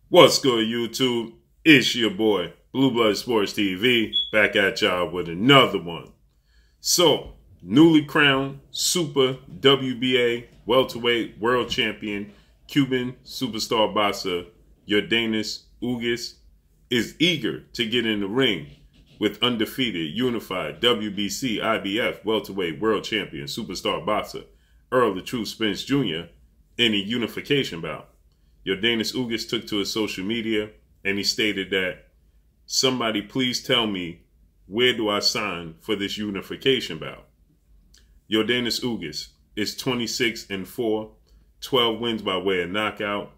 What's good, YouTube? It's your boy, Blue Blood Sports TV, back at y'all with another one. So, newly crowned Super WBA welterweight world champion, Cuban superstar boxer Yordenis Ugas is eager to get in the ring with undefeated, unified WBC IBF welterweight world champion superstar boxer Errol Spence Jr. in a unification bout. Yordenis Ugas took to his social media and he stated that, "Somebody please tell me, where do I sign for this unification bout?" Yordenis Ugas is 26-4, 12 wins by way of knockout,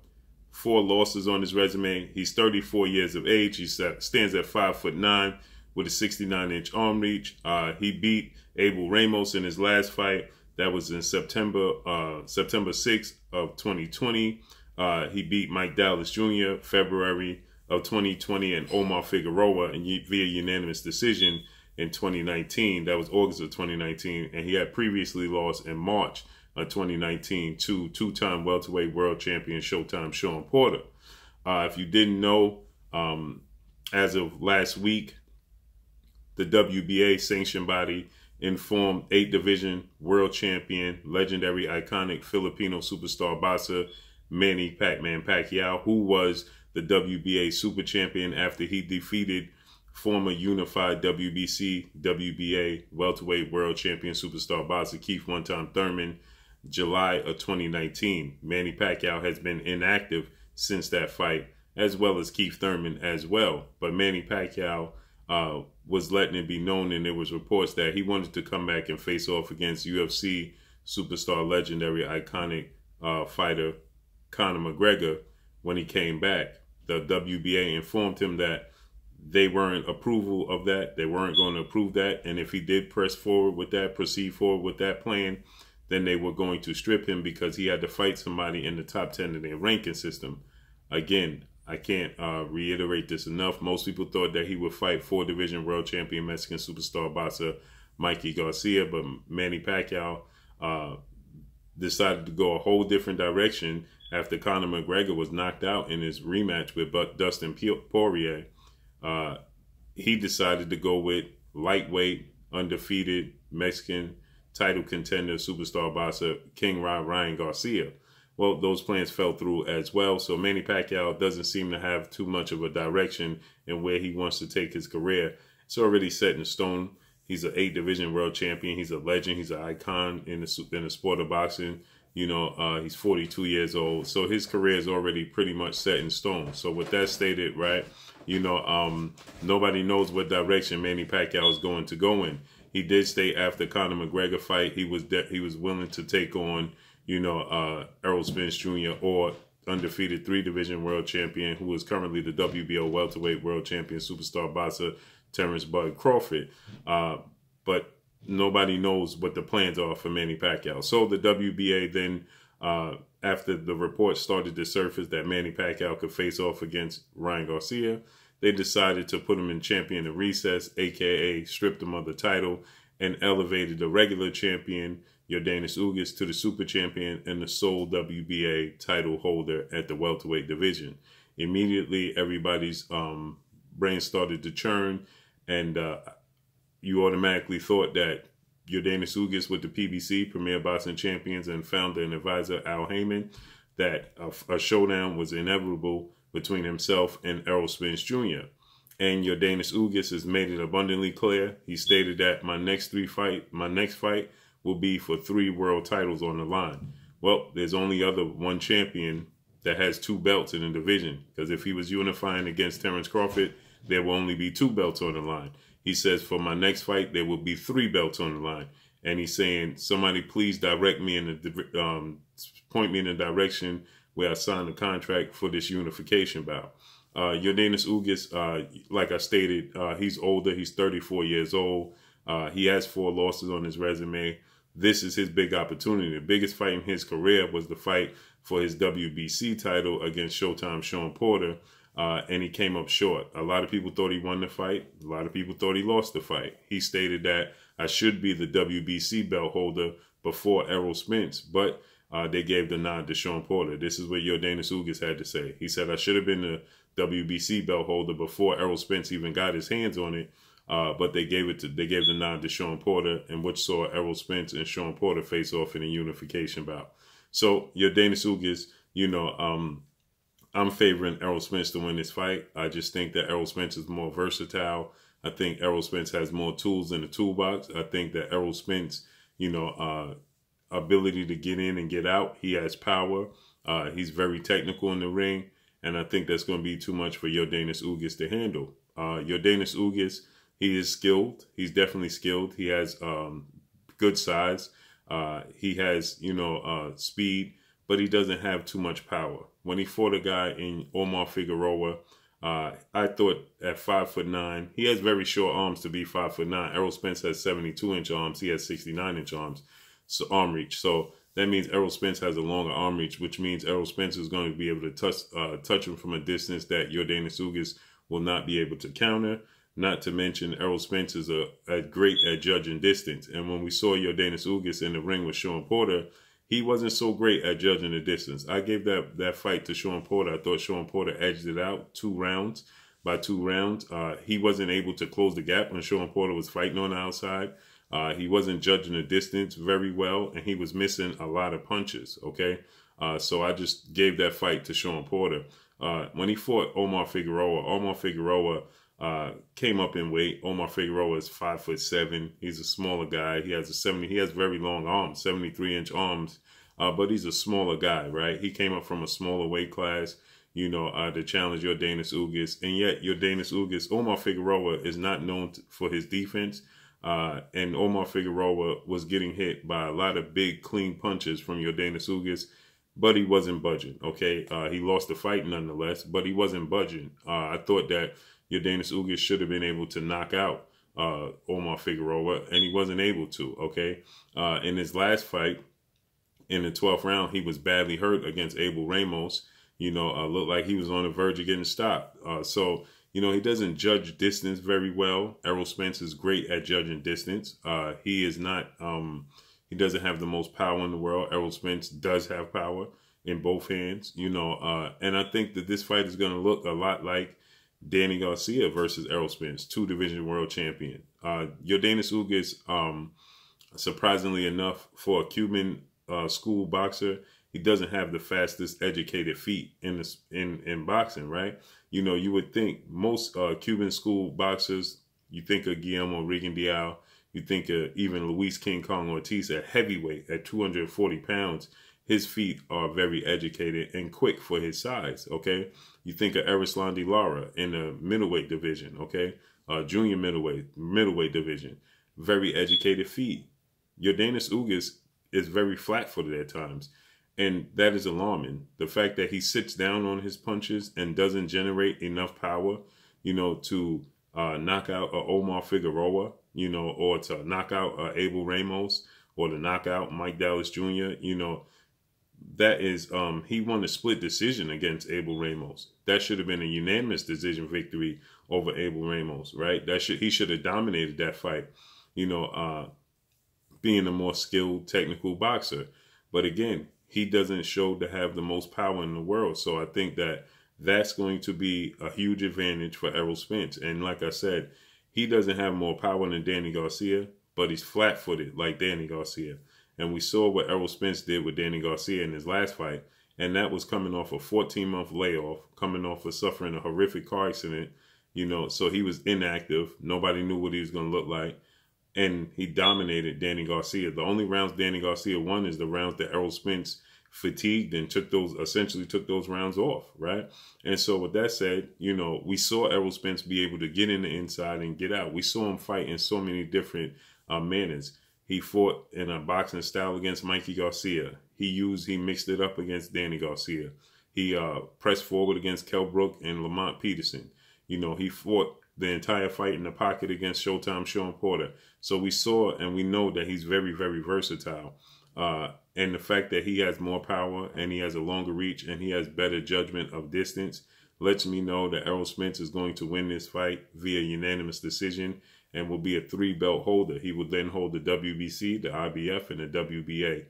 4 losses on his resume. He's 34 years of age. He stands at 5'9" with a 69-inch arm reach. He beat Abel Ramos in his last fight. That was in September 6th of 2020. He beat Mike Dallas Jr. February of 2020 and Omar Figueroa via unanimous decision in 2019. That was August of 2019. And he had previously lost in March of 2019 to two-time welterweight world champion Showtime Shawn Porter. If you didn't know, as of last week, the WBA sanctioned body informed 8-division world champion, legendary, iconic Filipino superstar boxer Manny Pacquiao, who was the WBA super champion after he defeated former unified WBC, WBA welterweight world champion superstar boxer Keith one-time Thurman, July of 2019. Manny Pacquiao has been inactive since that fight, as well as Keith Thurman as well. But Manny Pacquiao was letting it be known, and there was reports that he wanted to come back and face off against UFC superstar, legendary, iconic fighter Conor McGregor when he came back. The WBA informed him that they weren't approval of that. They weren't going to approve that. And if he did proceed forward with that plan, then they were going to strip him because he had to fight somebody in the top 10 of their ranking system. Again, I can't reiterate this enough. Most people thought that he would fight 4-division world champion Mexican superstar boxer Mikey Garcia, but Manny Pacquiao decided to go a whole different direction after Conor McGregor was knocked out in his rematch with Dustin Poirier. He decided to go with lightweight, undefeated Mexican title contender superstar boxer King Ryan Garcia. Well, those plans fell through as well. So Manny Pacquiao doesn't seem to have too much of a direction in where he wants to take his career. It's already set in stone. He's an 8-division world champion. He's a legend. He's an icon in the sport of boxing. You know, he's 42 years old. So his career is already pretty much set in stone. So with that stated, right, you know, nobody knows what direction Manny Pacquiao is going to go in. He did state after Conor McGregor fight, he was willing to take on, you know, Errol Spence Jr. or undefeated 3-division world champion, who is currently the WBO welterweight world champion superstar boxer Terrence Bud Crawford. But nobody knows what the plans are for Manny Pacquiao. So the WBA then, after the reports started to surface that Manny Pacquiao could face off against Ryan Garcia, they decided to put him in champion of recess, aka stripped him of the title, and elevated the regular champion Yordenis Ugas to the super champion and the sole WBA title holder at the welterweight division. Immediately, everybody's brain started to churn, and you automatically thought that Yordenis Ugas with the PBC, Premier Boxing Champions, and founder and advisor Al Heyman, that a showdown was inevitable between himself and Errol Spence Jr. And Yordenis Ugas has made it abundantly clear. He stated that my next fight will be for 3 world titles on the line. Well, there's only one champion that has 2 belts in the division, because if he was unifying against Terrence Crawford, there will only be 2 belts on the line. He says for my next fight, there will be 3 belts on the line. And he's saying, somebody please direct me point me in the direction where I sign the contract for this unification bout. Yordenis Ugas, like I stated, he's older. He's 34 years old. He has 4 losses on his resume. This is his big opportunity. The biggest fight in his career was the fight for his WBC title against Showtime Shawn Porter. And he came up short. A lot of people thought he won the fight. A lot of people thought he lost the fight. He stated that I should be the WBC belt holder before Errol Spence. But they gave the nod to Shawn Porter. This is what Yordenis Ugas had to say. He said, I should have been the WBC belt holder before Errol Spence even got his hands on it. But they gave the nod to Shawn Porter, and which saw Errol Spence and Shawn Porter face off in a unification bout. So Yordenis Ugas, you know, I'm favoring Errol Spence to win this fight. I just think that Errol Spence is more versatile. I think Errol Spence has more tools in the toolbox. I think that Errol Spence, you know, ability to get in and get out. He has power. He's very technical in the ring. And I think that's going to be too much for Yordenis Ugas to handle. Yordenis Ugas, he is skilled. He's definitely skilled. He has good size. He has, you know, speed, but he doesn't have too much power. When he fought a guy in Omar Figueroa, I thought at 5'9", he has very short arms to be 5'9". Errol Spence has 72-inch arms. He has 69-inch arms, so arm reach. So that means Errol Spence has a longer arm reach, which means Errol Spence is going to be able to touch him from a distance that Yordenis Ugas will not be able to counter. Not to mention, Errol Spence is great at judging distance. And when we saw Yordenis Ugas in the ring with Shawn Porter, he wasn't so great at judging the distance. I gave that fight to Shawn Porter. I thought Shawn Porter edged it out by 2 rounds. He wasn't able to close the gap when Shawn Porter was fighting on the outside. He wasn't judging the distance very well, and he was missing a lot of punches, okay? So I just gave that fight to Shawn Porter. When he fought Omar Figueroa came up in weight. Omar Figueroa is 5'7". He's a smaller guy. He has very long arms, 73-inch arms, but he's a smaller guy, right? He came up from a smaller weight class, you know, to challenge Yordenis Ugas. And yet Yordenis Ugas, Omar Figueroa is not known for his defense. And Omar Figueroa was getting hit by a lot of big, clean punches from Yordenis Ugas, but he wasn't budging, okay? He lost the fight nonetheless, but he wasn't budging. I thought that Yordenis Ugas should have been able to knock out Omar Figueroa, and he wasn't able to, okay? In his last fight, in the 12th round, he was badly hurt against Abel Ramos. You know, looked like he was on the verge of getting stopped. So, you know, he doesn't judge distance very well. Errol Spence is great at judging distance. He is not, he doesn't have the most power in the world. Errol Spence does have power in both hands, you know, and I think that this fight is going to look a lot like Danny Garcia versus Errol Spence, 2-division world champion. Yordenis Ugas, surprisingly enough, for a Cuban school boxer, he doesn't have the fastest educated feet in boxing, right? You know, you would think most Cuban school boxers, you think of Guillermo Rigondeaux, you think of even Luis King Kong Ortiz at heavyweight at 240 pounds. His feet are very educated and quick for his size, okay? You think of Erislandy Lara in the middleweight division, okay? Junior middleweight division. Very educated feet. Yordenis Ugas is very flat-footed at times, and that is alarming. The fact that he sits down on his punches and doesn't generate enough power, you know, to knock out Omar Figueroa, you know, or to knock out Abel Ramos, or to knock out Mike Dallas Jr., you know, that is, he won a split decision against Abel Ramos. That should have been a unanimous decision victory over Abel Ramos, right? He should have dominated that fight, you know, being a more skilled technical boxer. But again, he doesn't show to have the most power in the world. So I think that that's going to be a huge advantage for Errol Spence. And like I said, he doesn't have more power than Danny Garcia, but he's flat-footed like Danny Garcia. And we saw what Errol Spence did with Danny Garcia in his last fight. And that was coming off a 14-month layoff, coming off of suffering a horrific car accident, you know, so he was inactive. Nobody knew what he was going to look like. And he dominated Danny Garcia. The only rounds Danny Garcia won is the rounds that Errol Spence fatigued and essentially took those rounds off, right? And so with that said, you know, we saw Errol Spence be able to get in the inside and get out. We saw him fight in so many different manners. He fought in a boxing style against Mikey Garcia. He mixed it up against Danny Garcia. He pressed forward against Kell Brook and Lamont Peterson. You know, he fought the entire fight in the pocket against Showtime Shawn Porter. So we saw and we know that he's very, very versatile. And the fact that he has more power and he has a longer reach and he has better judgment of distance lets me know that Errol Spence is going to win this fight via unanimous decision and will be a 3-belt holder. He would then hold the WBC, the IBF, and the WBA.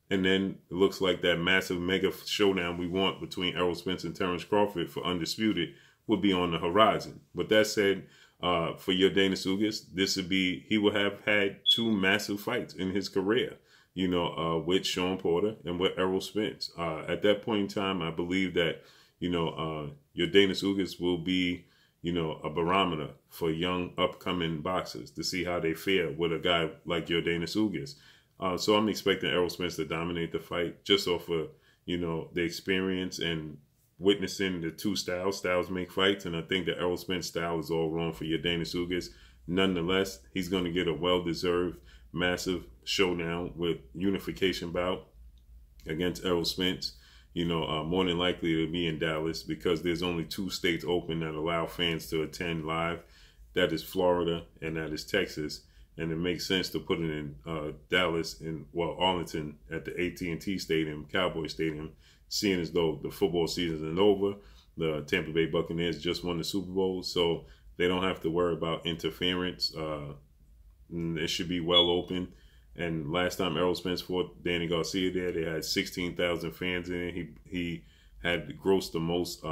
And then it looks like that massive mega showdown we want between Errol Spence and Terrence Crawford for Undisputed would be on the horizon. But that said, for Yordenis Ugas, he will have had 2 massive fights in his career, you know, with Shawn Porter and with Errol Spence. At that point in time, I believe that, you know, Yordenis Ugas will be, you know, a barometer for young upcoming boxers to see how they fare with a guy like Yordenis Ugas. So I'm expecting Errol Spence to dominate the fight just off of, you know, the experience and witnessing the 2 styles. Styles make fights, and I think the Errol Spence style is all wrong for Yordenis Ugas. Nonetheless, he's going to get a well-deserved massive showdown with unification bout against Errol Spence. You know, more than likely it'll be in Dallas because there's only 2 states open that allow fans to attend live. That is Florida and that is Texas. And it makes sense to put it in Dallas and, well, Arlington at the AT&T Stadium, Cowboy Stadium, seeing as though the football season isn't over. The Tampa Bay Buccaneers just won the Super Bowl, so they don't have to worry about interference. It should be well open. And last time Errol Spence fought Danny Garcia there, they had 16,000 fans in it. He had grossed the most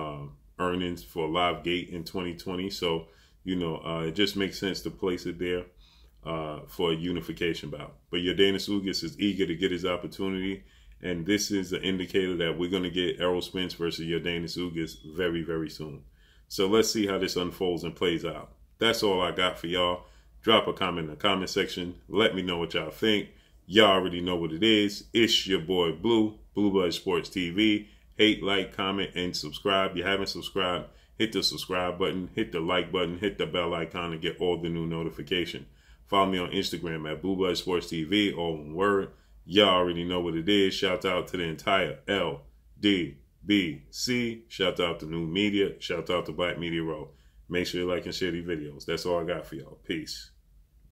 earnings for a live gate in 2020. So, you know, it just makes sense to place it there for a unification bout. But Yordenis Ugas is eager to get his opportunity. And this is an indicator that we're going to get Errol Spence versus Yordenis Ugas very, very soon. So let's see how this unfolds and plays out. That's all I got for y'all. Drop a comment in the comment section. Let me know what y'all think. Y'all already know what it is. It's your boy Blue, Blue Blood Sports TV. Hate, like, comment, and subscribe. If you haven't subscribed, hit the subscribe button, hit the like button, hit the bell icon to get all the new notification. Follow me on Instagram at Blue Blood Sports TV, all one word. Y'all already know what it is. Shout out to the entire LDBC. Shout out to New Media. Shout out to Black Media Row. Make sure you like and share these videos. That's all I got for y'all. Peace.